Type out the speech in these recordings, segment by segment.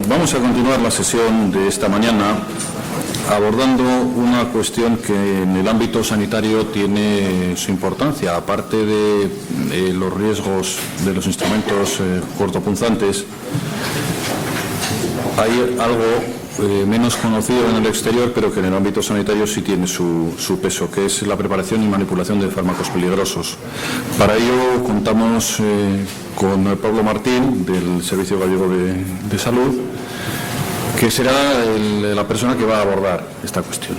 Vamos a continuar la sesión de esta mañana abordando una cuestión que en el ámbito sanitario tiene su importancia. Aparte de los riesgos de los instrumentos cortopunzantes, hay algo menos conocido en el exterior, pero que en el ámbito sanitario sí tiene su peso, que es la preparación y manipulación de fármacos peligrosos. Para ello contamos con Pablo Martín, del Servicio Gallego de Salud, que será la persona que va a abordar esta cuestión.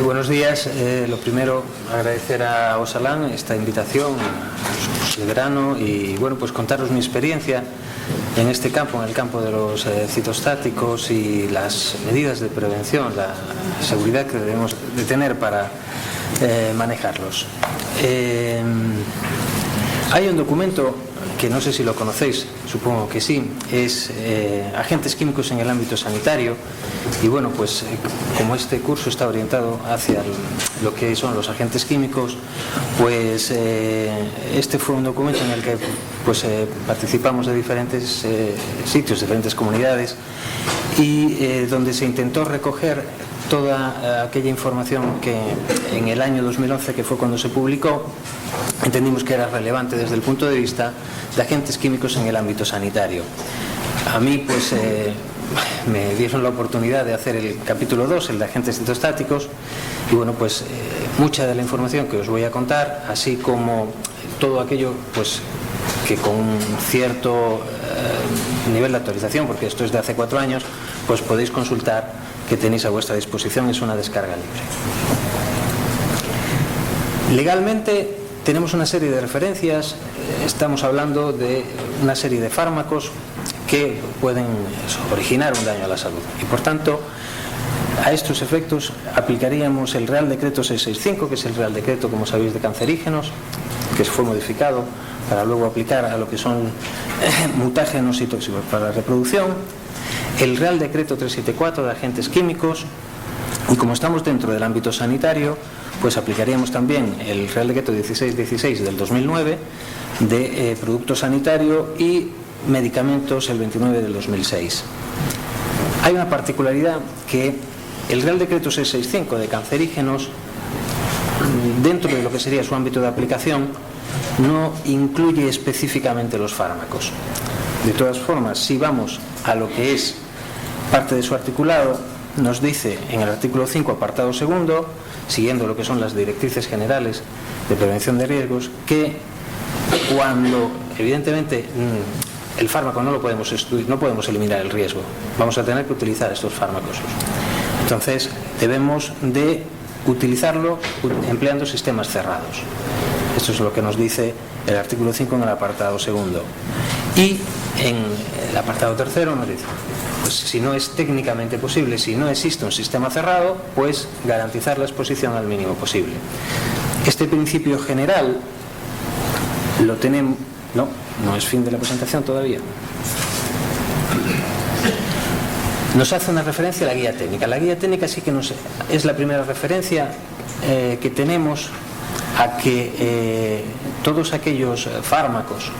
Buenos días. Lo primero, agradecer a Osalan esta invitación a los cursos de verano y, bueno, pues contaros mi experiencia en este campo, en el campo de los citostáticos y las medidas de prevención, la seguridad que debemos de tener para manejarlos. Hay un documento que no sé si lo conocéis, supongo que sí, es agentes químicos en el ámbito sanitario, y bueno, pues como este curso está orientado hacia lo que son los agentes químicos, pues este fue un documento en el que pues participamos de diferentes sitios, diferentes comunidades, y donde se intentó recoger toda aquella información que en el año 2011, que fue cuando se publicó, entendimos que era relevante desde el punto de vista de agentes químicos en el ámbito sanitario. A mí pues me dieron la oportunidad de hacer el capítulo 2, el de agentes citostáticos, y bueno, pues mucha de la información que os voy a contar, así como todo aquello pues que con un cierto nivel de actualización, porque esto es de hace 4 años, pues podéis consultar, que tenéis a vuestra disposición, es una descarga libre. Legalmente tenemos una serie de referencias, estamos hablando de una serie de fármacos que pueden originar un daño a la salud, y por tanto a estos efectos aplicaríamos el Real Decreto 665, que es el Real Decreto, como sabéis, de cancerígenos, que fue modificado para luego aplicar a lo que son mutágenos y tóxicos para la reproducción, el Real Decreto 374 de agentes químicos, y como estamos dentro del ámbito sanitario, pues aplicaríamos también el Real Decreto 1616 del 2009 de producto sanitario y medicamentos, el 29 del 2006. Hay una particularidad, que el Real Decreto 665 de cancerígenos, dentro de lo que sería su ámbito de aplicación, no incluye específicamente los fármacos. De todas formas, si vamos a lo que es parte de su articulado, nos dice en el artículo 5, apartado segundo, siguiendo lo que son las directrices generales de prevención de riesgos, que cuando evidentemente el fármaco no lo podemos estudiar, no podemos eliminar el riesgo, vamos a tener que utilizar estos fármacos. Entonces debemos de utilizarlo empleando sistemas cerrados. Esto es lo que nos dice el artículo 5 en el apartado segundo. Y en el apartado tercero nos dice, pues si no es técnicamente posible, si no existe un sistema cerrado, pues garantizar la exposición al mínimo posible. Este principio general lo tenemos... No es fin de la presentación todavía. Nos hace una referencia a la guía técnica. La guía técnica sí que es la primera referencia que tenemos a que todos aquellos fármacos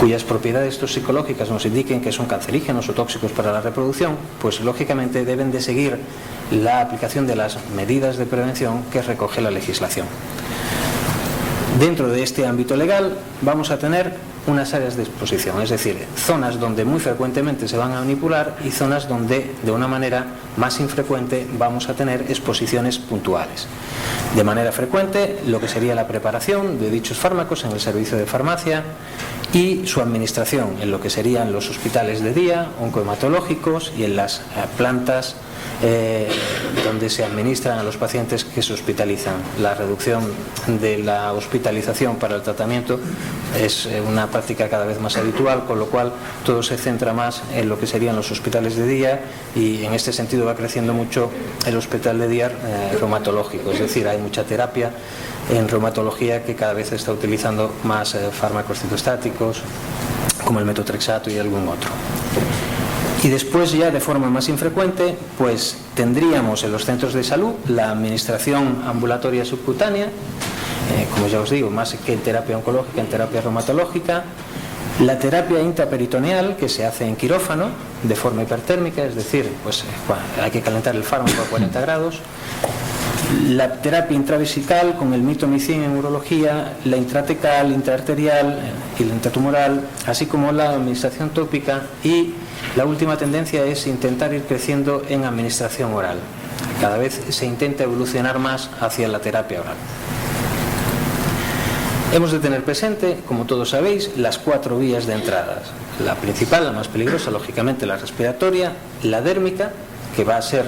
cuyas propiedades toxicológicas nos indiquen que son cancerígenos o tóxicos para la reproducción, pues lógicamente deben de seguir la aplicación de las medidas de prevención que recoge la legislación. Dentro de este ámbito legal vamos a tener unas áreas de exposición, es decir, zonas donde muy frecuentemente se van a manipular y zonas donde de una manera más infrecuente vamos a tener exposiciones puntuales. De manera frecuente, lo que sería la preparación de dichos fármacos en el servicio de farmacia y su administración en lo que serían los hospitales de día, oncohematológicos, y en las plantas donde se administran a los pacientes que se hospitalizan. La reducción de la hospitalización para el tratamiento es una práctica cada vez más habitual, con lo cual todo se centra más en lo que serían los hospitales de día, y en este sentido va creciendo mucho el hospital de día reumatológico, es decir, hay mucha terapia en reumatología que cada vez se está utilizando más fármacos citostáticos como el metotrexato y algún otro. Y después, ya de forma más infrecuente, pues tendríamos en los centros de salud la administración ambulatoria subcutánea, como ya os digo, más que en terapia oncológica, en terapia reumatológica, La terapia intraperitoneal, que se hace en quirófano de forma hipertérmica, es decir, pues hay que calentar el fármaco a 40 grados. La terapia intravesical con el mitomicin en urología, la intratecal, intraarterial y la intratumoral, así como la administración tópica, y la última tendencia es intentar ir creciendo en administración oral. Cada vez se intenta evolucionar más hacia la terapia oral. Hemos de tener presente, como todos sabéis, las 4 vías de entradas. La principal, la más peligrosa, lógicamente la respiratoria, la dérmica, que va a ser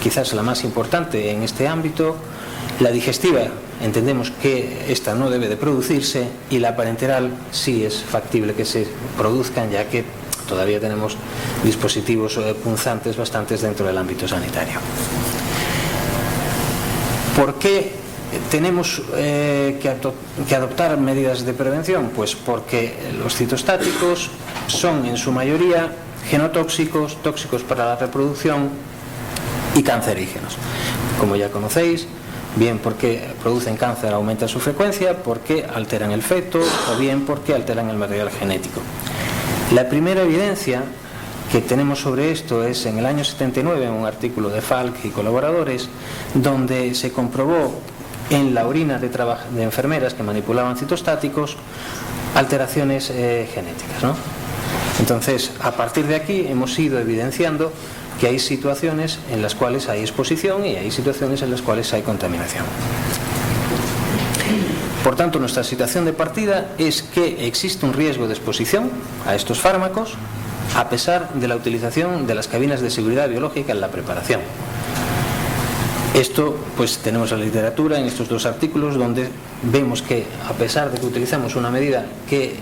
quizás la más importante en este ámbito, la digestiva, entendemos que esta no debe de producirse, y la parenteral sí es factible que se produzcan, ya que todavía tenemos dispositivos punzantes bastantes dentro del ámbito sanitario. ¿Por qué tenemos que adoptar medidas de prevención? Pues porque los citostáticos son en su mayoría genotóxicos, tóxicos para la reproducción y cancerígenos. Como ya conocéis, bien porque producen cáncer, aumenta su frecuencia, porque alteran el feto, o bien porque alteran el material genético. La primera evidencia que tenemos sobre esto es en el año 79, en un artículo de Falk y colaboradores, donde se comprobó en la orina de enfermeras que manipulaban citostáticos alteraciones genéticas, ¿no? Entonces, a partir de aquí hemos ido evidenciando que hay situaciones en las cuales hay exposición y hay situaciones en las cuales hay contaminación. Por tanto, nuestra situación de partida es que existe un riesgo de exposición a estos fármacos a pesar de la utilización de las cabinas de seguridad biológica en la preparación. Esto, pues tenemos la literatura en estos 2 artículos donde vemos que a pesar de que utilizamos una medida que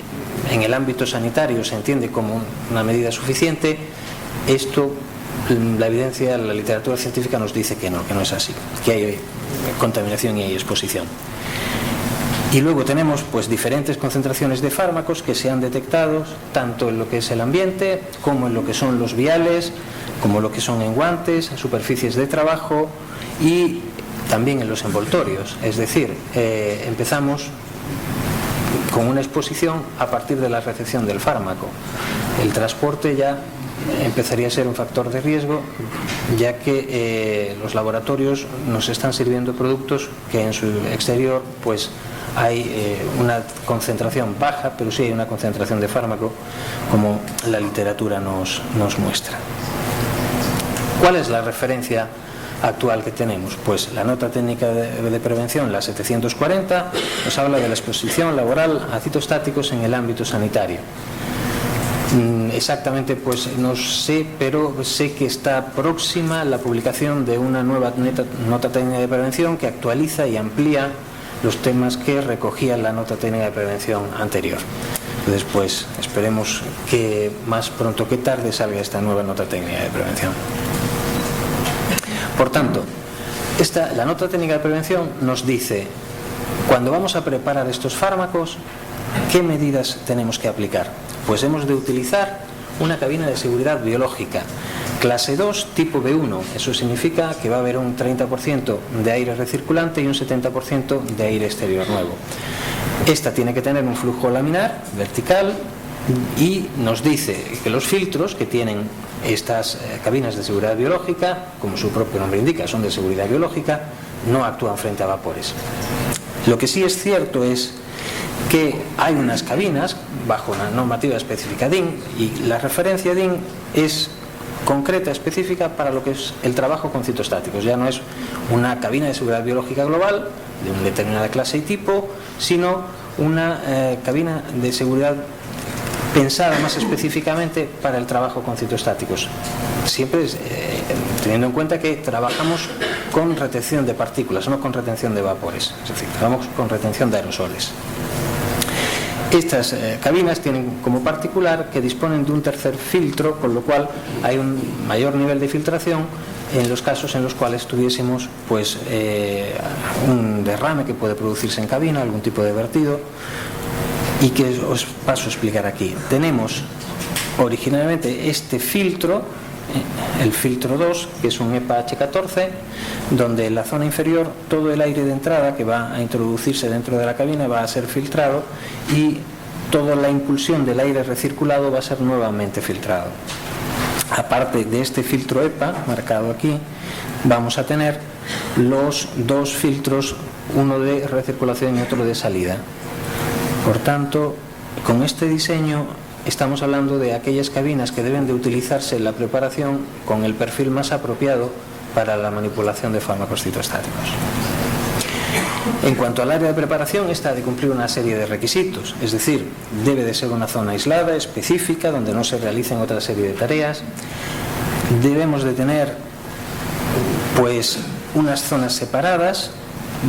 en el ámbito sanitario se entiende como una medida suficiente, esto, la evidencia, la literatura científica nos dice que no es así, que hay contaminación y hay exposición. Y luego tenemos pues diferentes concentraciones de fármacos que se han detectado tanto en lo que es el ambiente como en lo que son los viales, como lo que son en guantes, superficies de trabajo y también en los envoltorios. Es decir, empezamos con una exposición a partir de la recepción del fármaco. El transporte ya empezaría a ser un factor de riesgo, ya que los laboratorios nos están sirviendo productos que en su exterior pues hay una concentración baja, pero sí hay una concentración de fármaco, como la literatura nos muestra. ¿Cuál es la referencia actual que tenemos? Pues la nota técnica de prevención, la 740, nos habla de la exposición laboral a citostáticos en el ámbito sanitario. Exactamente pues no sé, pero sé que está próxima la publicación de una nueva nota técnica de prevención que actualiza y amplía los temas que recogía la nota técnica de prevención anterior. Entonces pues esperemos que más pronto que tarde salga esta nueva nota técnica de prevención. Por tanto, la nota técnica de prevención nos dice, cuando vamos a preparar estos fármacos, ¿qué medidas tenemos que aplicar? Pues hemos de utilizar una cabina de seguridad biológica, clase 2, tipo B1. Eso significa que va a haber un 30% de aire recirculante y un 70% de aire exterior nuevo. Esta tiene que tener un flujo laminar, vertical, y nos dice que los filtros que tienen estas cabinas de seguridad biológica, como su propio nombre indica, son de seguridad biológica, no actúan frente a vapores. Lo que sí es cierto es que hay unas cabinas bajo una normativa específica DIN, y la referencia DIN es concreta, específica para lo que es el trabajo con citostáticos. Ya no es una cabina de seguridad biológica global de una determinada clase y tipo, sino una cabina de seguridad pensada más específicamente para el trabajo con citostáticos. Siempre teniendo en cuenta que trabajamos con retención de partículas, no con retención de vapores, es decir, trabajamos con retención de aerosoles. Estas cabinas tienen como particular que disponen de un tercer filtro, con lo cual hay un mayor nivel de filtración en los casos en los cuales tuviésemos pues un derrame que puede producirse en cabina, algún tipo de vertido, y que os paso a explicar aquí. Tenemos originalmente este filtro, el filtro 2, que es un EPA H14, donde en la zona inferior todo el aire de entrada que va a introducirse dentro de la cabina va a ser filtrado, y toda la impulsión del aire recirculado va a ser nuevamente filtrado. Aparte de este filtro EPA, marcado aquí, vamos a tener los dos filtros, uno de recirculación y otro de salida. Por tanto, con este diseño estamos hablando de aquellas cabinas que deben de utilizarse en la preparación con el perfil más apropiado para la manipulación de fármacos citostáticos. En cuanto al área de preparación, esta ha de cumplir una serie de requisitos, es decir, debe de ser una zona aislada, específica, donde no se realicen otra serie de tareas. Debemos de tener pues unas zonas separadas,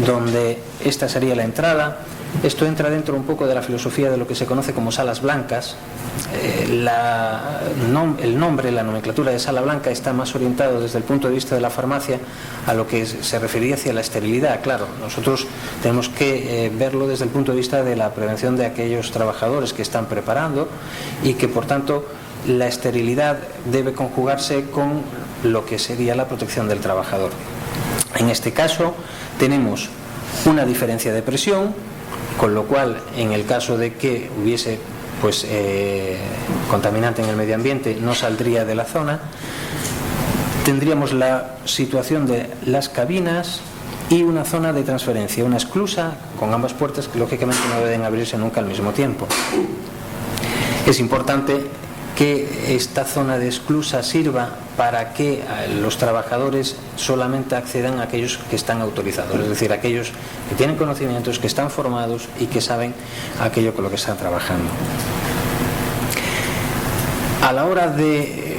donde esta sería la entrada. Esto entra dentro un poco de la filosofía de lo que se conoce como salas blancas. El nombre, la nomenclatura de sala blanca está más orientado desde el punto de vista de la farmacia a lo que se referiría hacia la esterilidad. Claro, nosotros tenemos que verlo desde el punto de vista de la prevención de aquellos trabajadores que están preparando y que por tanto la esterilidad debe conjugarse con lo que sería la protección del trabajador. En este caso tenemos una diferencia de presión, con lo cual en el caso de que hubiese pues contaminante en el medio ambiente no saldría de la zona. Tendríamos la situación de las cabinas y una zona de transferencia, una esclusa con ambas puertas que lógicamente no deben abrirse nunca al mismo tiempo. Es importante que esta zona de esclusa sirva para que los trabajadores solamente accedan a aquellos que están autorizados, es decir, aquellos que tienen conocimientos, que están formados y que saben aquello con lo que están trabajando. A la hora de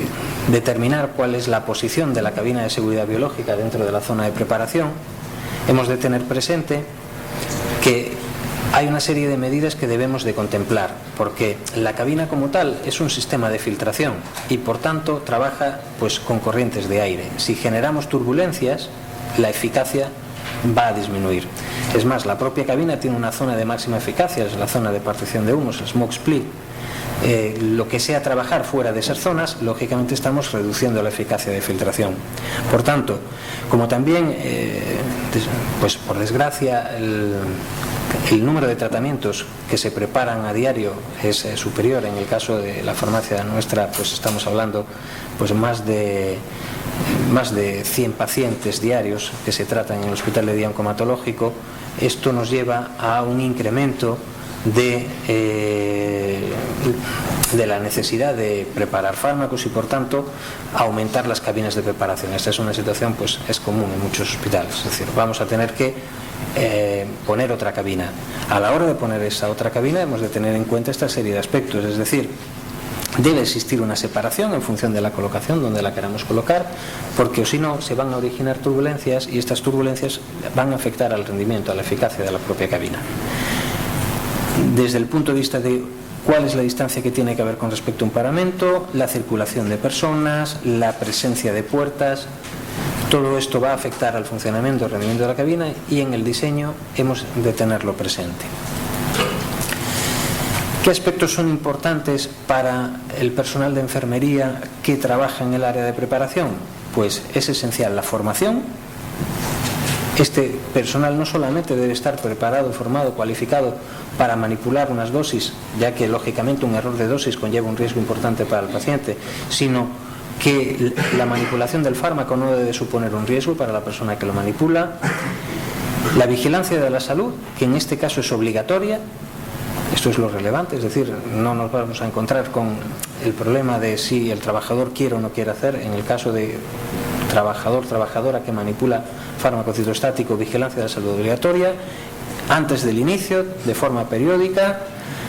determinar cuál es la posición de la cabina de seguridad biológica dentro de la zona de preparación, hemos de tener presente que hay una serie de medidas que debemos de contemplar, porque la cabina como tal es un sistema de filtración y por tanto trabaja pues con corrientes de aire. Si generamos turbulencias, la eficacia va a disminuir. Es más, la propia cabina tiene una zona de máxima eficacia, es la zona de partición de humos, el smoke split. Lo que sea trabajar fuera de esas zonas, lógicamente estamos reduciendo la eficacia de filtración. Por tanto, como también, pues por desgracia, el número de tratamientos que se preparan a diario es superior. En el caso de la farmacia nuestra, pues estamos hablando pues más de 100 pacientes diarios que se tratan en el hospital de día oncomatológico. Esto nos lleva a un incremento de la necesidad de preparar fármacos y por tanto aumentar las cabinas de preparación. Esta es una situación, pues es común en muchos hospitales, es decir, vamos a tener que poner otra cabina. A la hora de poner esa otra cabina hemos de tener en cuenta esta serie de aspectos, es decir, debe existir una separación en función de la colocación donde la queramos colocar, porque o si no se van a originar turbulencias y estas turbulencias van a afectar al rendimiento, a la eficacia de la propia cabina. Desde el punto de vista de cuál es la distancia que tiene que haber con respecto a un paramento, la circulación de personas, la presencia de puertas, todo esto va a afectar al funcionamiento, al rendimiento de la cabina y en el diseño hemos de tenerlo presente. ¿Qué aspectos son importantes para el personal de enfermería que trabaja en el área de preparación? Pues es esencial la formación. Este personal no solamente debe estar preparado, formado, cualificado para manipular unas dosis, ya que lógicamente un error de dosis conlleva un riesgo importante para el paciente, sino que la manipulación del fármaco no debe suponer un riesgo para la persona que lo manipula. La vigilancia de la salud, que en este caso es obligatoria, esto es lo relevante, es decir, no nos vamos a encontrar con el problema de si el trabajador quiere o no quiere hacer. En el caso de trabajadora que manipula fármaco citostático, vigilancia de la salud obligatoria, antes del inicio, de forma periódica,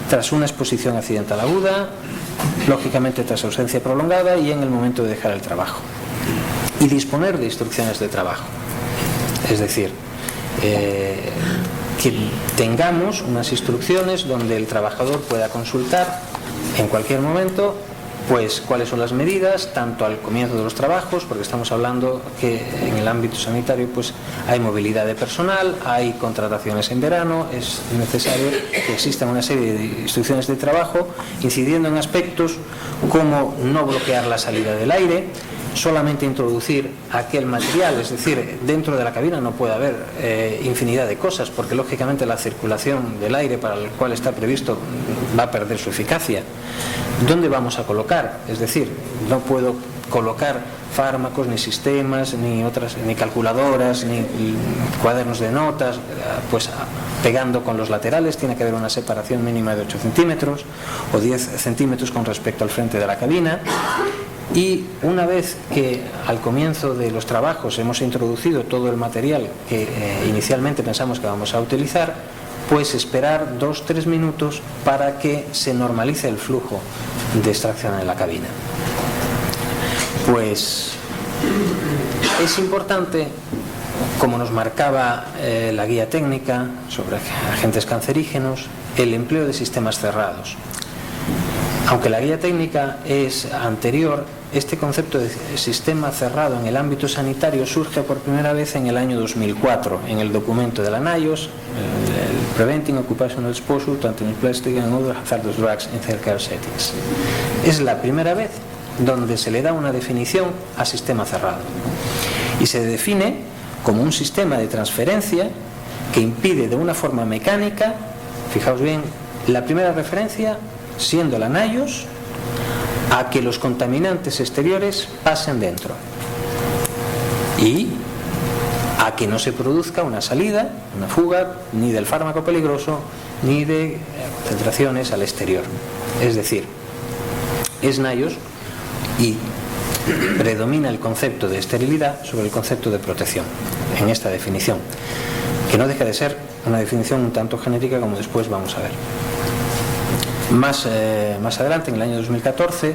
tras una exposición accidental aguda, lógicamente tras ausencia prolongada y en el momento de dejar el trabajo. Y disponer de instrucciones de trabajo, es decir, que tengamos unas instrucciones donde el trabajador pueda consultar en cualquier momento pues cuáles son las medidas, tanto al comienzo de los trabajos, porque estamos hablando que en el ámbito sanitario pues hay movilidad de personal, hay contrataciones en verano, es necesario que exista una serie de instrucciones de trabajo incidiendo en aspectos como no bloquear la salida del aire, solamente introducir aquel material, es decir, dentro de la cabina no puede haber infinidad de cosas, porque lógicamente la circulación del aire para el cual está previsto va a perder su eficacia. ¿Dónde vamos a colocar? Es decir, no puedo colocar fármacos, ni sistemas, ni calculadoras, ni cuadernos de notas, pues pegando con los laterales. Tiene que haber una separación mínima de 8 centímetros o 10 centímetros con respecto al frente de la cabina. Y una vez que al comienzo de los trabajos hemos introducido todo el material que inicialmente pensamos que vamos a utilizar, pues esperar 2-3 minutos para que se normalice el flujo de extracción en la cabina. Pues es importante, como nos marcaba la guía técnica sobre agentes cancerígenos, el empleo de sistemas cerrados. Aunque la guía técnica es anterior, este concepto de sistema cerrado en el ámbito sanitario surge por primera vez en el año 2004 en el documento de la NIOSH, el Preventing Occupational Exposure to Antimicroplastic and Other Hazardous Drugs in Healthcare Settings. Es la primera vez donde se le da una definición a sistema cerrado y se define como un sistema de transferencia que impide de una forma mecánica, fijaos bien, la primera referencia siendo la NIOSH, a que los contaminantes exteriores pasen dentro y a que no se produzca una salida, una fuga, ni del fármaco peligroso ni de concentraciones al exterior. Es decir, es NIOSH y predomina el concepto de esterilidad sobre el concepto de protección en esta definición, que no deja de ser una definición un tanto genérica, como después vamos a ver. Más adelante, en el año 2014,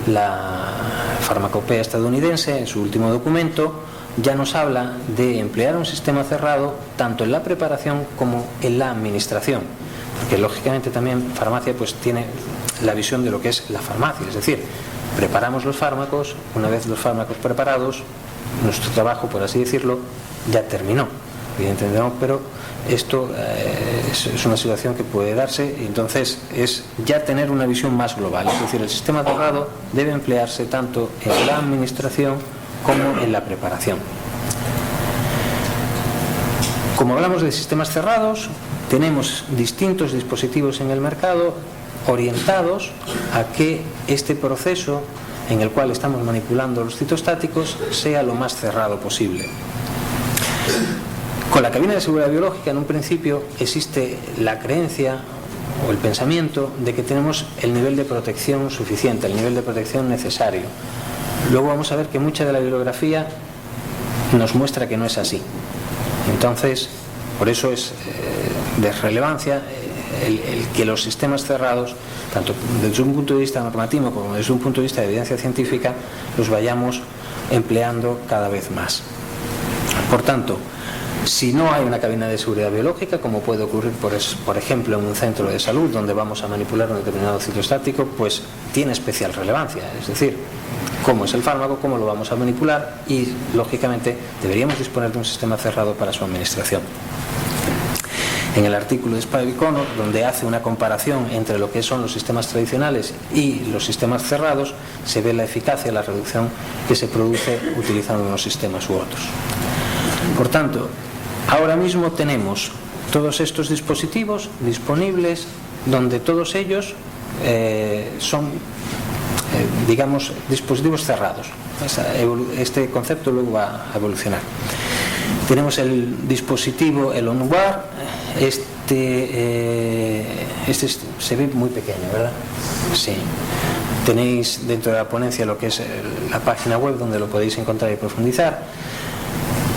la farmacopea estadounidense, en su último documento, ya nos habla de emplear un sistema cerrado tanto en la preparación como en la administración, porque lógicamente también farmacia pues tiene la visión de lo que es la farmacia, es decir, preparamos los fármacos, una vez los fármacos preparados, nuestro trabajo, por así decirlo, ya terminó, evidentemente no, pero esto es una situación que puede darse, y entonces es ya tener una visión más global, es decir, el sistema cerrado debe emplearse tanto en la administración como en la preparación. Como hablamos de sistemas cerrados, tenemos distintos dispositivos en el mercado orientados a que este proceso en el cual estamos manipulando los citostáticos sea lo más cerrado posible. Con la cabina de seguridad biológica, en un principio, existe la creencia o el pensamiento de que tenemos el nivel de protección suficiente, el nivel de protección necesario. Luego vamos a ver que mucha de la bibliografía nos muestra que no es así. Entonces, por eso es de relevancia el que los sistemas cerrados, tanto desde un punto de vista normativo como desde un punto de vista de evidencia científica, los vayamos empleando cada vez más. Por tanto, si no hay una cabina de seguridad biológica, como puede ocurrir por ejemplo en un centro de salud donde vamos a manipular un determinado citostático, pues tiene especial relevancia, es decir, cómo es el fármaco, cómo lo vamos a manipular, y lógicamente deberíamos disponer de un sistema cerrado para su administración. En el artículo de Spivey Connor, donde hace una comparación entre lo que son los sistemas tradicionales y los sistemas cerrados, se ve la eficacia, la reducción que se produce utilizando unos sistemas u otros. Por tanto, ahora mismo tenemos todos estos dispositivos disponibles, donde todos ellos son, digamos, dispositivos cerrados. Este concepto luego va a evolucionar. Tenemos el dispositivo, el OnGuard. Este se ve muy pequeño, ¿verdad? Sí. Tenéis dentro de la ponencia lo que es la página web donde lo podéis encontrar y profundizar.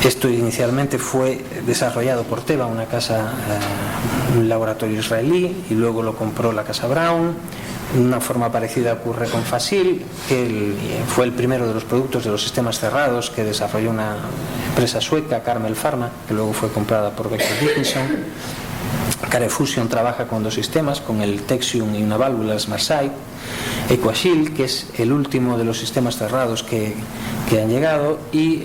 Esto inicialmente fue desarrollado por Teva, una casa, un laboratorio israelí, y luego lo compró la casa Brown. Una forma parecida ocurre con Facil, que fue el primero de los productos de los sistemas cerrados que desarrolló una empresa sueca, Carmel Pharma, que luego fue comprada por Becton Dickinson. Carefusion trabaja con dos sistemas, con el Texium y una válvula SmartSight. EquaShield, que es el último de los sistemas cerrados que han llegado, y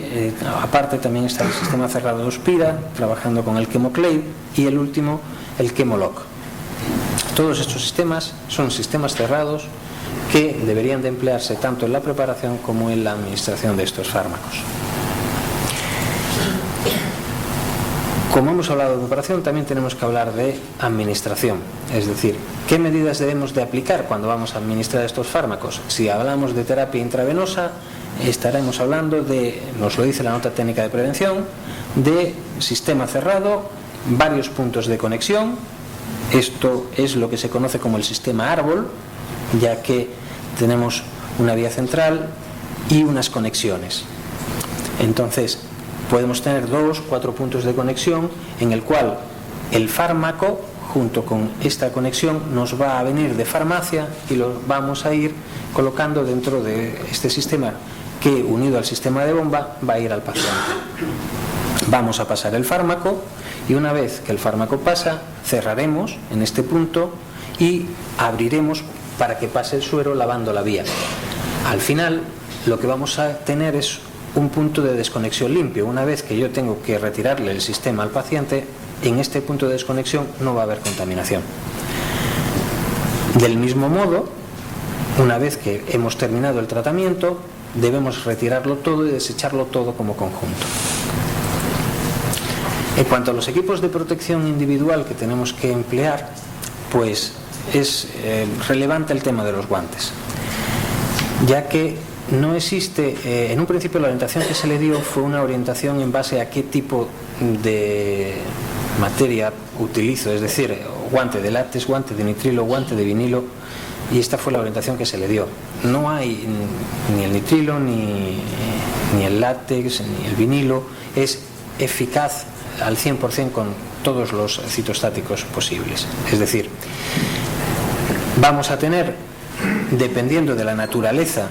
aparte también está el sistema cerrado de Hospira, trabajando con el Chemoclade, y el último, el Chemolock. Todos estos sistemas son sistemas cerrados que deberían de emplearse tanto en la preparación como en la administración de estos fármacos. Como hemos hablado de preparación, también tenemos que hablar de administración, es decir, ¿qué medidas debemos de aplicar cuando vamos a administrar estos fármacos? Si hablamos de terapia intravenosa, estaremos hablando de, nos lo dice la nota técnica de prevención, de sistema cerrado, varios puntos de conexión. Esto es lo que se conoce como el sistema árbol, ya que tenemos una vía central y unas conexiones. Entonces, podemos tener 2, 4 puntos de conexión en el cual el fármaco, junto con esta conexión, nos va a venir de farmacia y lo vamos a ir colocando dentro de este sistema que, unido al sistema de bomba, va a ir al paciente. Vamos a pasar el fármaco y una vez que el fármaco pasa, cerraremos en este punto y abriremos para que pase el suero lavando la vía. Al final, lo que vamos a tener es un punto de desconexión limpio. Una vez que yo tengo que retirarle el sistema al paciente, en este punto de desconexión no va a haber contaminación. Del mismo modo, una vez que hemos terminado el tratamiento, debemos retirarlo todo y desecharlo todo como conjunto. En cuanto a los equipos de protección individual que tenemos que emplear, pues es relevante el tema de los guantes, ya que no existe, en un principio la orientación que se le dio fue una orientación en base a qué tipo de materia utilizo, es decir, guante de látex, guante de nitrilo, guante de vinilo, y esta fue la orientación que se le dio. No hay ni el nitrilo, ni el látex, ni el vinilo, es eficaz al 100% con todos los citostáticos posibles. Es decir, vamos a tener, dependiendo de la naturaleza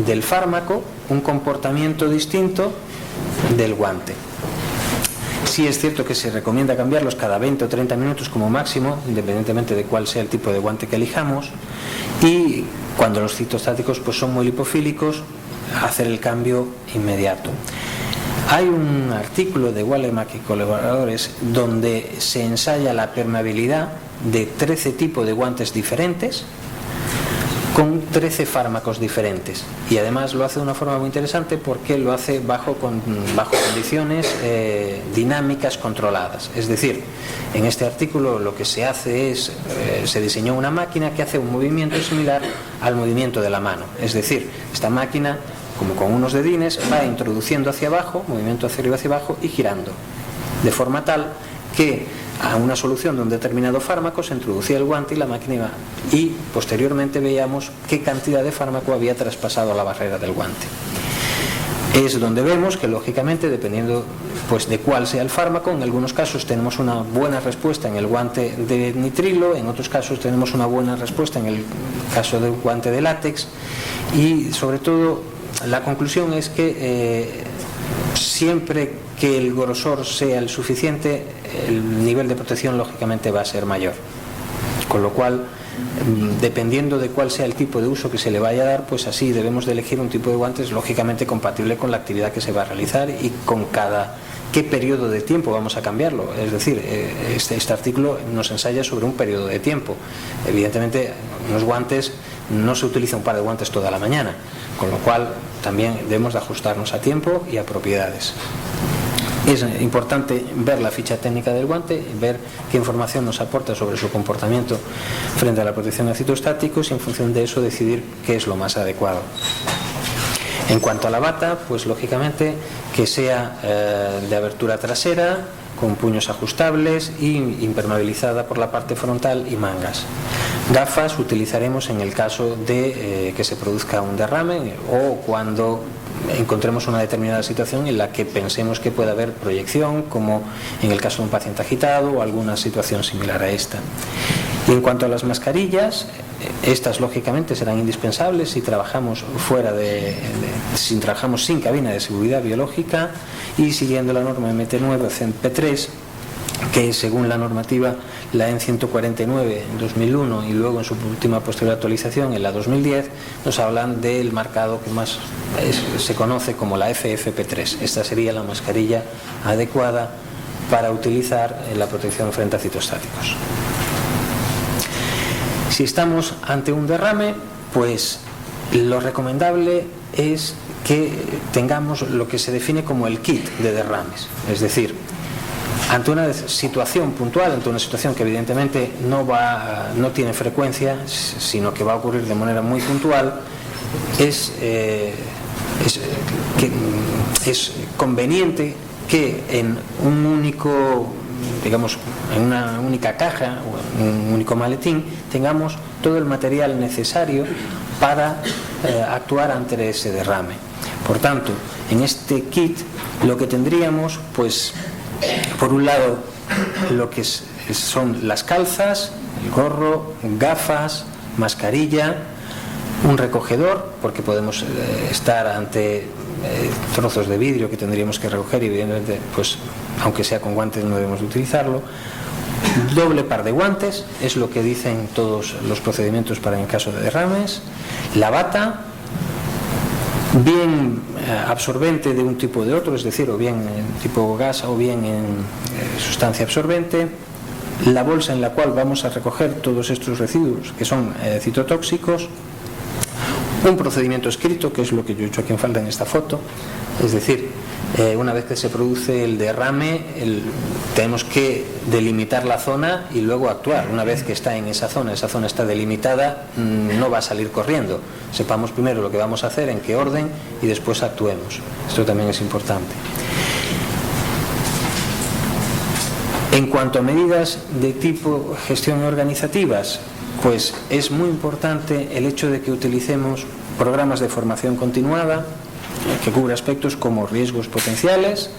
del fármaco, un comportamiento distinto del guante. Sí es cierto que se recomienda cambiarlos cada 20 o 30 minutos como máximo, independientemente de cuál sea el tipo de guante que elijamos, y cuando los citostáticos pues son muy lipofílicos, hacer el cambio inmediato. Hay un artículo de Wallemack y colaboradores donde se ensaya la permeabilidad de 13 tipos de guantes diferentes con 13 fármacos diferentes, y además lo hace de una forma muy interesante porque lo hace bajo condiciones dinámicas controladas. Es decir, en este artículo lo que se hace es, se diseñó una máquina que hace un movimiento similar al movimiento de la mano. Es decir, esta máquina, como con unos dedines, va introduciendo hacia abajo, movimiento hacia arriba hacia abajo y girando, de forma tal que a una solución de un determinado fármaco se introducía el guante y la máquina iba, y posteriormente veíamos qué cantidad de fármaco había traspasado la barrera del guante. Es donde vemos que, lógicamente, dependiendo pues de cuál sea el fármaco, en algunos casos tenemos una buena respuesta en el guante de nitrilo, en otros casos tenemos una buena respuesta en el caso del guante de látex, y sobre todo la conclusión es que siempre que el grosor sea el suficiente, el nivel de protección lógicamente va a ser mayor. Con lo cual, dependiendo de cuál sea el tipo de uso que se le vaya a dar, pues así debemos de elegir un tipo de guantes lógicamente compatible con la actividad que se va a realizar y con qué periodo de tiempo vamos a cambiarlo. Es decir, este artículo nos ensaya sobre un periodo de tiempo. Evidentemente, unos guantes, no se utiliza un par de guantes toda la mañana, con lo cual también debemos de ajustarnos a tiempo y a propiedades. Es importante ver la ficha técnica del guante, ver qué información nos aporta sobre su comportamiento frente a la protección de citostáticos y en función de eso decidir qué es lo más adecuado. En cuanto a la bata, pues lógicamente que sea de abertura trasera, con puños ajustables y impermeabilizada por la parte frontal y mangas. Gafas utilizaremos en el caso de que se produzca un derrame o cuando encontremos una determinada situación en la que pensemos que puede haber proyección, como en el caso de un paciente agitado o alguna situación similar a esta. Y en cuanto a las mascarillas, estas lógicamente serán indispensables si trabajamos si trabajamos sin cabina de seguridad biológica y siguiendo la norma MT9 o CENP3, que según la normativa, la EN 149 en 2001 y luego en su última posterior actualización en la 2010, nos hablan del marcado que más se conoce como la FFP3. Esta sería la mascarilla adecuada para utilizar en la protección frente a citostáticos. Si estamos ante un derrame, pues lo recomendable es que tengamos lo que se define como el kit de derrames, es decir, ante una situación puntual, ante una situación que evidentemente no tiene frecuencia, sino que va a ocurrir de manera muy puntual, es conveniente que en un único, digamos, en una única caja o en un único maletín tengamos todo el material necesario para actuar ante ese derrame. Por tanto, en este kit lo que tendríamos, pues, por un lado, lo que son las calzas, el gorro, gafas, mascarilla, un recogedor, porque podemos estar ante trozos de vidrio que tendríamos que recoger y evidentemente, pues, aunque sea con guantes no debemos utilizarlo. Doble par de guantes, es lo que dicen todos los procedimientos para en caso de derrames. La bata, bien absorbente de un tipo o de otro, es decir, o bien en tipo gas o bien en sustancia absorbente. La bolsa en la cual vamos a recoger todos estos residuos que son citotóxicos. Un procedimiento escrito, que es lo que yo he hecho aquí en falta en esta foto, es decir, una vez que se produce el derrame, tenemos que delimitar la zona y luego actuar. Una vez que está en esa zona está delimitada, no va a salir corriendo. Sepamos primero lo que vamos a hacer, en qué orden, y después actuemos. Esto también es importante. En cuanto a medidas de tipo gestión organizativas, pues es muy importante el hecho de que utilicemos programas de formación continuada que cubra aspectos como riesgos potenciales,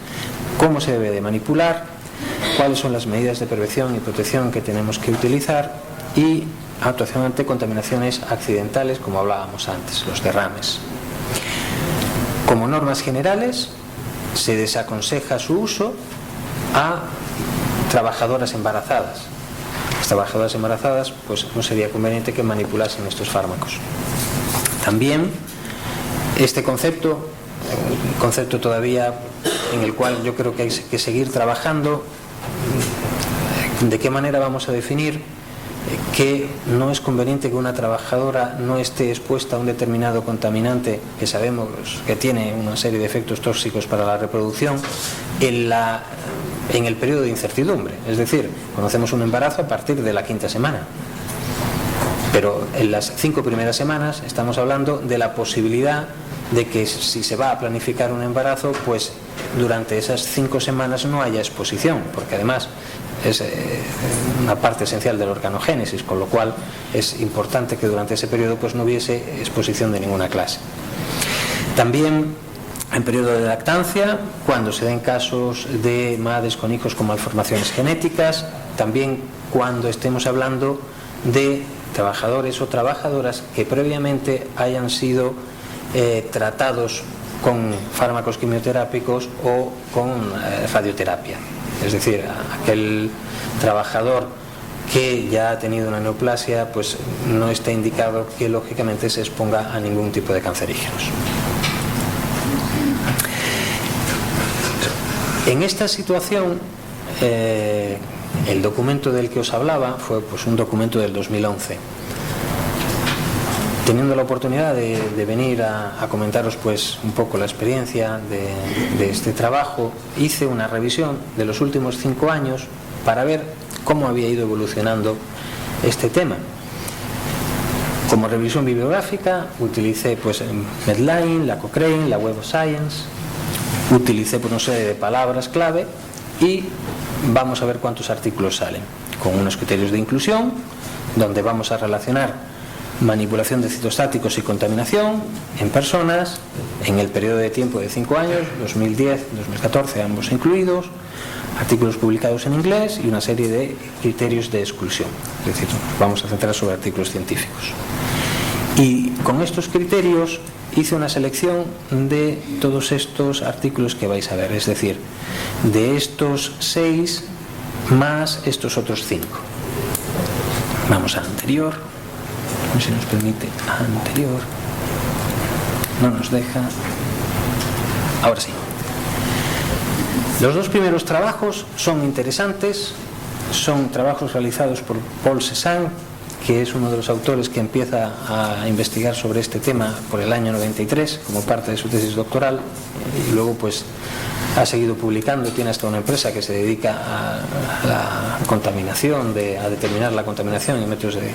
cómo se debe de manipular, cuáles son las medidas de prevención y protección que tenemos que utilizar y actuación ante contaminaciones accidentales, como hablábamos antes, los derrames. Como normas generales, se desaconseja su uso a trabajadoras embarazadas. Las trabajadoras embarazadas, pues no sería conveniente que manipulasen estos fármacos. También este concepto, un concepto todavía en el cual yo creo que hay que seguir trabajando, de qué manera vamos a definir que no es conveniente que una trabajadora no esté expuesta a un determinado contaminante que sabemos que tiene una serie de efectos tóxicos para la reproducción en el periodo de incertidumbre. Es decir, conocemos un embarazo a partir de la 5ª semana. Pero en las 5 primeras semanas estamos hablando de la posibilidad de que si se va a planificar un embarazo, pues durante esas 5 semanas no haya exposición, porque además es una parte esencial de la organogénesis, con lo cual es importante que durante ese periodo pues no hubiese exposición de ninguna clase. También en periodo de lactancia, cuando se den casos de madres con hijos con malformaciones genéticas, también cuando estemos hablando de trabajadores o trabajadoras que previamente hayan sido tratados con fármacos quimioterápicos o con radioterapia. Es decir, aquel trabajador que ya ha tenido una neoplasia, pues no está indicado que lógicamente se exponga a ningún tipo de cancerígenos. En esta situación, el documento del que os hablaba fue pues un documento del 2011. Teniendo la oportunidad de venir a comentaros pues un poco la experiencia de este trabajo, hice una revisión de los últimos 5 años para ver cómo había ido evolucionando este tema. Como revisión bibliográfica utilicé pues Medline, la Cochrane, la Web of Science, utilicé pues una serie de palabras clave y vamos a ver cuántos artículos salen, con unos criterios de inclusión, donde vamos a relacionar manipulación de citostáticos y contaminación en personas en el periodo de tiempo de 5 años, 2010, 2014, ambos incluidos, artículos publicados en inglés y una serie de criterios de exclusión. Es decir, vamos a centrar sobre artículos científicos. Y con estos criterios hice una selección de todos estos artículos que vais a ver, es decir, de estos 6 más estos otros 5. Vamos al anterior. A ver si nos permite anterior. No nos deja. Ahora sí. Los 2 primeros trabajos son interesantes. Son trabajos realizados por Paul Cézanne, que es uno de los autores que empieza a investigar sobre este tema por el año 93 como parte de su tesis doctoral, y luego pues ha seguido publicando, tiene hasta una empresa que se dedica a la contaminación, a determinar la contaminación en métodos de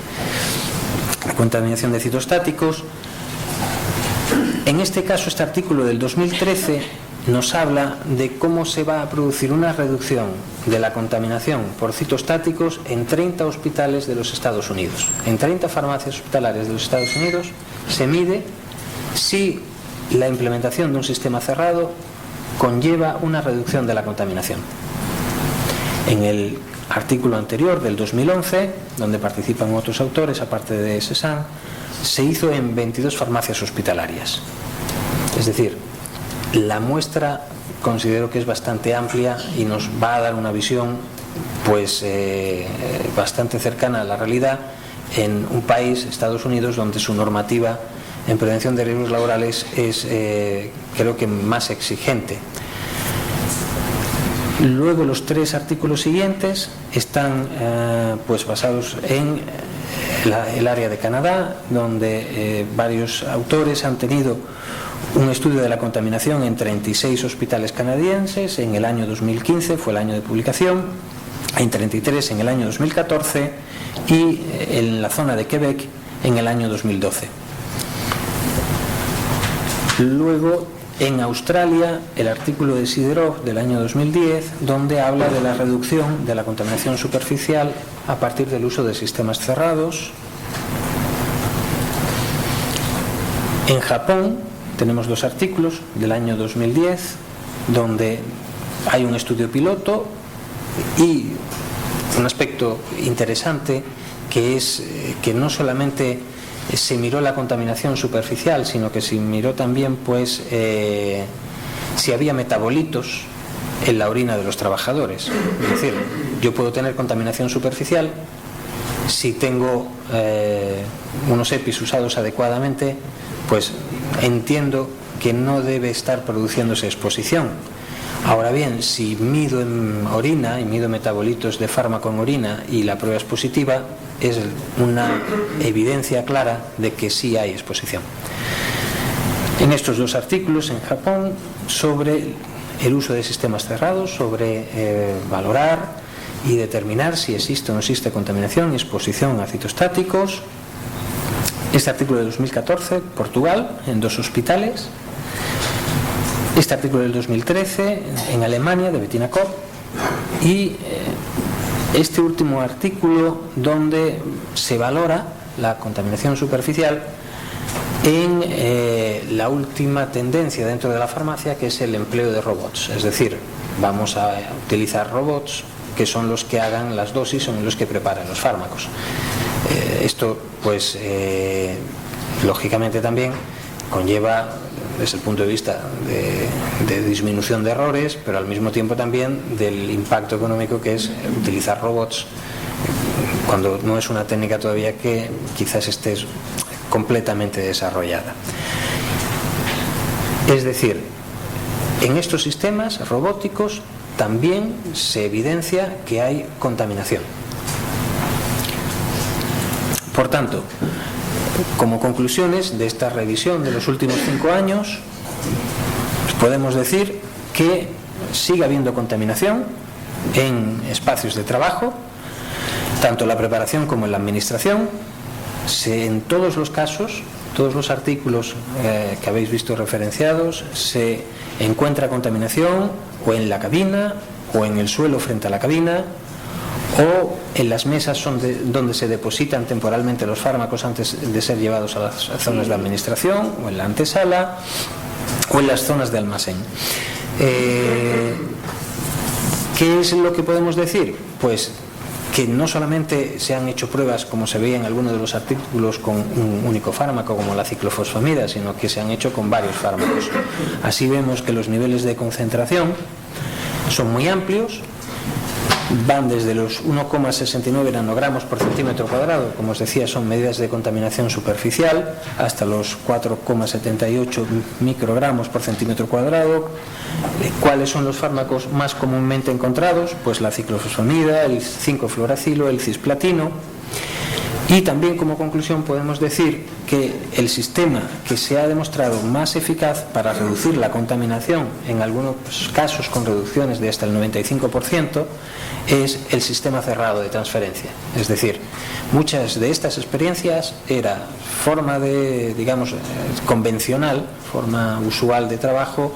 contaminación de citostáticos. En este caso, este artículo del 2013 nos habla de cómo se va a producir una reducción de la contaminación por citostáticos en 30 hospitales de los Estados Unidos. En 30 farmacias hospitalarias de los Estados Unidos se mide si la implementación de un sistema cerrado conlleva una reducción de la contaminación. En el artículo anterior, del 2011, donde participan otros autores, aparte de Cézanne, se hizo en 22 farmacias hospitalarias. Es decir, la muestra considero que es bastante amplia y nos va a dar una visión pues bastante cercana a la realidad en un país, Estados Unidos, donde su normativa en prevención de riesgos laborales es creo que más exigente. Luego los 3 artículos siguientes están pues basados en el área de Canadá, donde varios autores han tenido un estudio de la contaminación en 36 hospitales canadienses en el año 2015, fue el año de publicación, en 33 en el año 2014 y en la zona de Quebec en el año 2012. Luego, en Australia, el artículo de Siderov del año 2010, donde habla de la reducción de la contaminación superficial a partir del uso de sistemas cerrados. En Japón tenemos 2 artículos del año 2010, donde hay un estudio piloto y un aspecto interesante que es que no solamente se miró la contaminación superficial, sino que se miró también pues si había metabolitos en la orina de los trabajadores. Es decir, yo puedo tener contaminación superficial si tengo unos EPIs usados adecuadamente, pues entiendo que no debe estar produciéndose exposición. Ahora bien, si mido en orina y mido metabolitos de fármaco en orina y la prueba es positiva, es una evidencia clara de que sí hay exposición. En estos 2 artículos en Japón sobre el uso de sistemas cerrados, sobre valorar y determinar si existe o no existe contaminación y exposición a citostáticos. Este artículo de 2014, Portugal, en 2 hospitales. Este artículo del 2013, en Alemania, de Bettina Kopp. Y este último artículo donde se valora la contaminación superficial en la última tendencia dentro de la farmacia, que es el empleo de robots. Es decir, vamos a utilizar robots que son los que hagan las dosis, son los que preparan los fármacos. Esto pues lógicamente también conlleva, desde el punto de vista de disminución de errores, pero al mismo tiempo también del impacto económico que es utilizar robots cuando no es una técnica todavía que quizás esté completamente desarrollada. Es decir, en estos sistemas robóticos también se evidencia que hay contaminación. Por tanto, como conclusiones de esta revisión de los últimos 5 años, podemos decir que sigue habiendo contaminación en espacios de trabajo, tanto en la preparación como en la administración. En todos los casos, todos los artículos que habéis visto referenciados, se encuentra contaminación o en la cabina o en el suelo frente a la cabina, o en las mesas donde se depositan temporalmente los fármacos antes de ser llevados a las zonas de administración, o en la antesala, o en las zonas de almacén. ¿Qué es lo que podemos decir? Pues que no solamente se han hecho pruebas, como se veía en algunos de los artículos, con un único fármaco como la ciclofosfamida, sino que se han hecho con varios fármacos. Así vemos que los niveles de concentración son muy amplios, van desde los 1,69 nanogramos por centímetro cuadrado, como os decía, son medidas de contaminación superficial, hasta los 4,78 microgramos por centímetro cuadrado. ¿Cuáles son los fármacos más comúnmente encontrados? Pues la ciclofosfamida, el 5-fluoracilo, el cisplatino. Y también, como conclusión, podemos decir que el sistema que se ha demostrado más eficaz para reducir la contaminación, en algunos casos con reducciones de hasta el 95%, es el sistema cerrado de transferencia. Es decir, muchas de estas experiencias era forma de, digamos, convencional, forma usual de trabajo.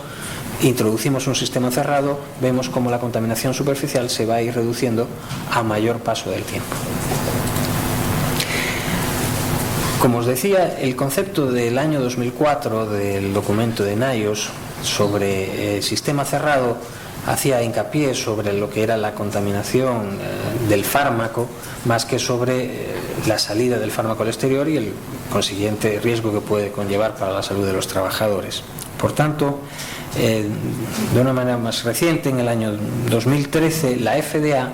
Introducimos un sistema cerrado, vemos cómo la contaminación superficial se va a ir reduciendo a mayor paso del tiempo. Como os decía, el concepto del año 2004 del documento de NIOSH sobre sistema cerrado hacía hincapié sobre lo que era la contaminación del fármaco, más que sobre la salida del fármaco al exterior y el consiguiente riesgo que puede conllevar para la salud de los trabajadores. Por tanto, de una manera más reciente, en el año 2013, la FDA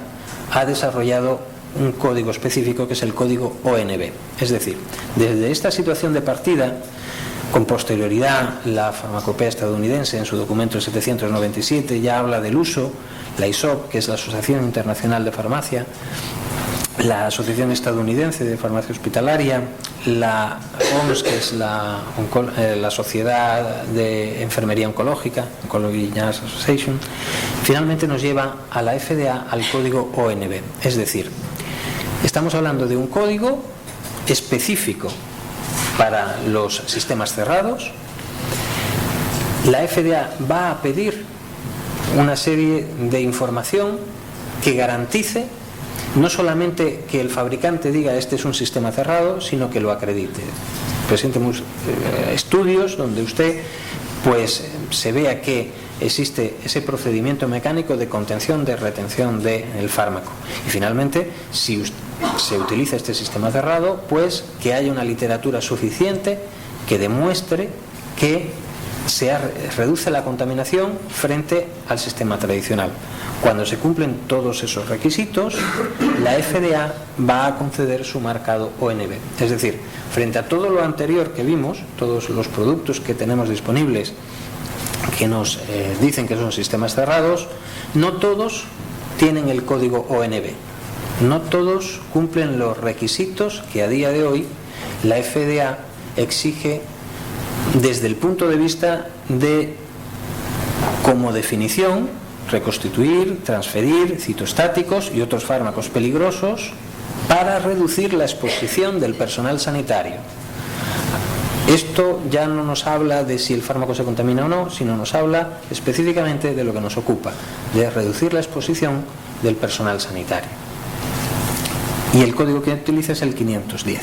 ha desarrollado un código específico que es el código ONB. Es decir, desde esta situación de partida, con posterioridad, la farmacopea estadounidense en su documento 797 ya habla del uso, la ISOP, que es la Asociación Internacional de Farmacia, la Asociación Estadounidense de Farmacia Hospitalaria, la OMS, que es la Sociedad de Enfermería Oncológica, Oncology Nurse Association, finalmente nos lleva a la FDA al código ONB. Es decir, estamos hablando de un código específico para los sistemas cerrados. La FDA va a pedir una serie de información que garantice no solamente que el fabricante diga este es un sistema cerrado, sino que lo acredite. Presentemos estudios donde usted pues se vea que existe ese procedimiento mecánico de contención, de retención del fármaco. Y finalmente, si se utiliza este sistema cerrado, pues que haya una literatura suficiente que demuestre que se reduce la contaminación frente al sistema tradicional. Cuando se cumplen todos esos requisitos, la FDA va a conceder su marcado ONB. Es decir, frente a todo lo anterior que vimos, todos los productos que tenemos disponibles que nos dicen que son sistemas cerrados, no todos tienen el código ONB. No todos cumplen los requisitos que a día de hoy la FDA exige desde el punto de vista de, como definición, reconstituir, transferir citostáticos y otros fármacos peligrosos para reducir la exposición del personal sanitario. Esto ya no nos habla de si el fármaco se contamina o no, sino nos habla específicamente de lo que nos ocupa, de reducir la exposición del personal sanitario. Y el código que utiliza es el 510.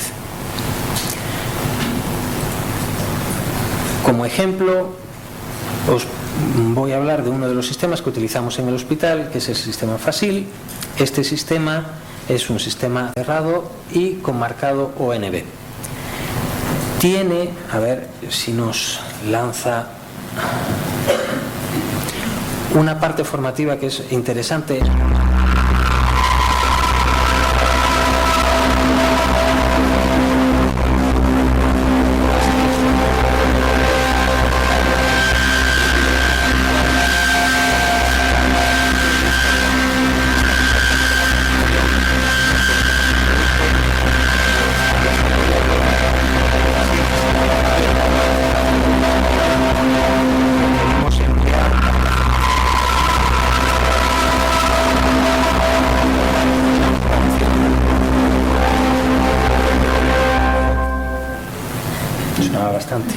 Como ejemplo, os voy a hablar de uno de los sistemas que utilizamos en el hospital, que es el sistema FASIL. Este sistema es un sistema cerrado y con marcado ONB. Tiene, a ver si nos lanza una parte formativa que es interesante. Bastante.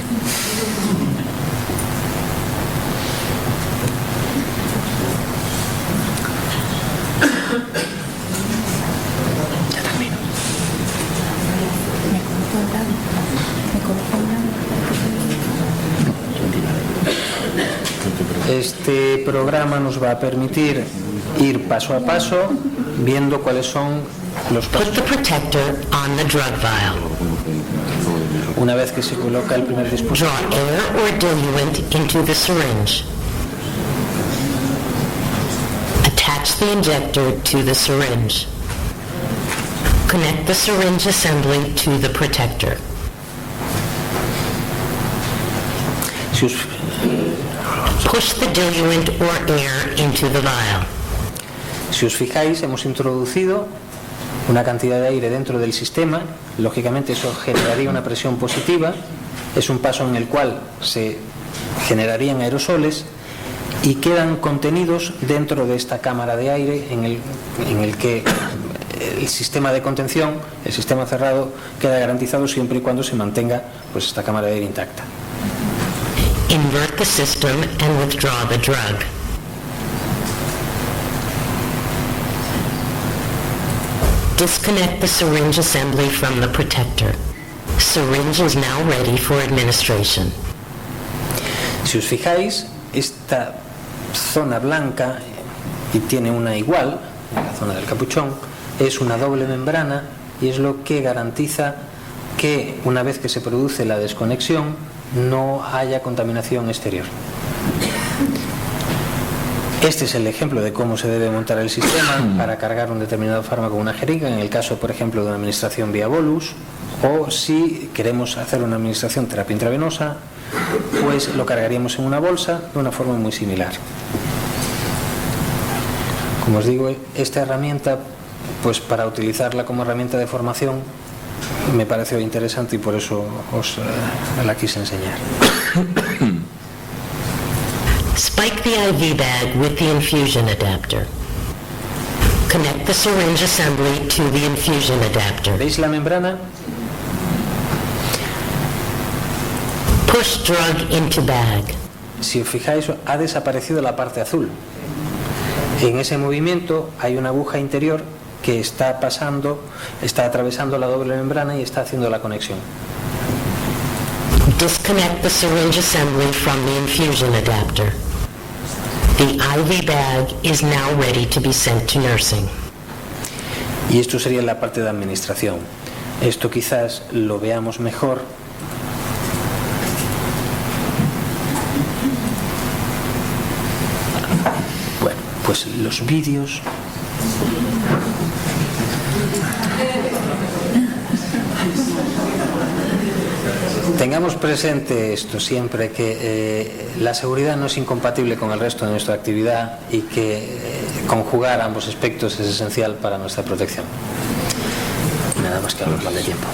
Ya termino. Este programa nos va a permitir ir paso a paso viendo cuáles son los pasos. Put the protector on the drug vial. Una vez que se coloca el primer dispositivo, Draw air or diluent into the syringe. Attach the injector to the syringe. Connect the syringe assembly to the protector. Push the diluent or air into the vial. Si os fijáis, hemos introducido una cantidad de aire dentro del sistema. Lógicamente eso generaría una presión positiva, es un paso en el cual se generarían aerosoles y quedan contenidos dentro de esta cámara de aire en el que el sistema de contención, el sistema cerrado, queda garantizado siempre y cuando se mantenga pues esta cámara de aire intacta. Invert the system and withdraw the drug. Disconnect the syringe assembly from the protector. Syringe is now ready for administration. Si os fijáis, esta zona blanca, y tiene una igual, en la zona del capuchón, es una doble membrana y es lo que garantiza que una vez que se produce la desconexión no haya contaminación exterior. Este es el ejemplo de cómo se debe montar el sistema para cargar un determinado fármaco con una jeringa, en el caso, por ejemplo, de una administración vía bolus, o si queremos hacer una administración terapia intravenosa, pues lo cargaríamos en una bolsa de una forma muy similar. Como os digo, esta herramienta, pues para utilizarla como herramienta de formación, me pareció interesante y por eso os la quise enseñar. Spike the IV bag with the infusion adapter. Connect the syringe assembly to the infusion adapter. ¿Veis la membrana? Push drug into bag. Si os fijáis, ha desaparecido la parte azul. En ese movimiento hay una aguja interior que está atravesando la doble membrana y está haciendo la conexión. Disconnect the syringe assembly from the infusion adapter. The IV bag is now ready to be sent to nursing. Y esto sería la parte de administración. Esto quizás lo veamos mejor. Bueno, pues los vídeos. Tengamos presente esto siempre, que la seguridad no es incompatible con el resto de nuestra actividad y que conjugar ambos aspectos es esencial para nuestra protección. Nada más que hablar mal de tiempo.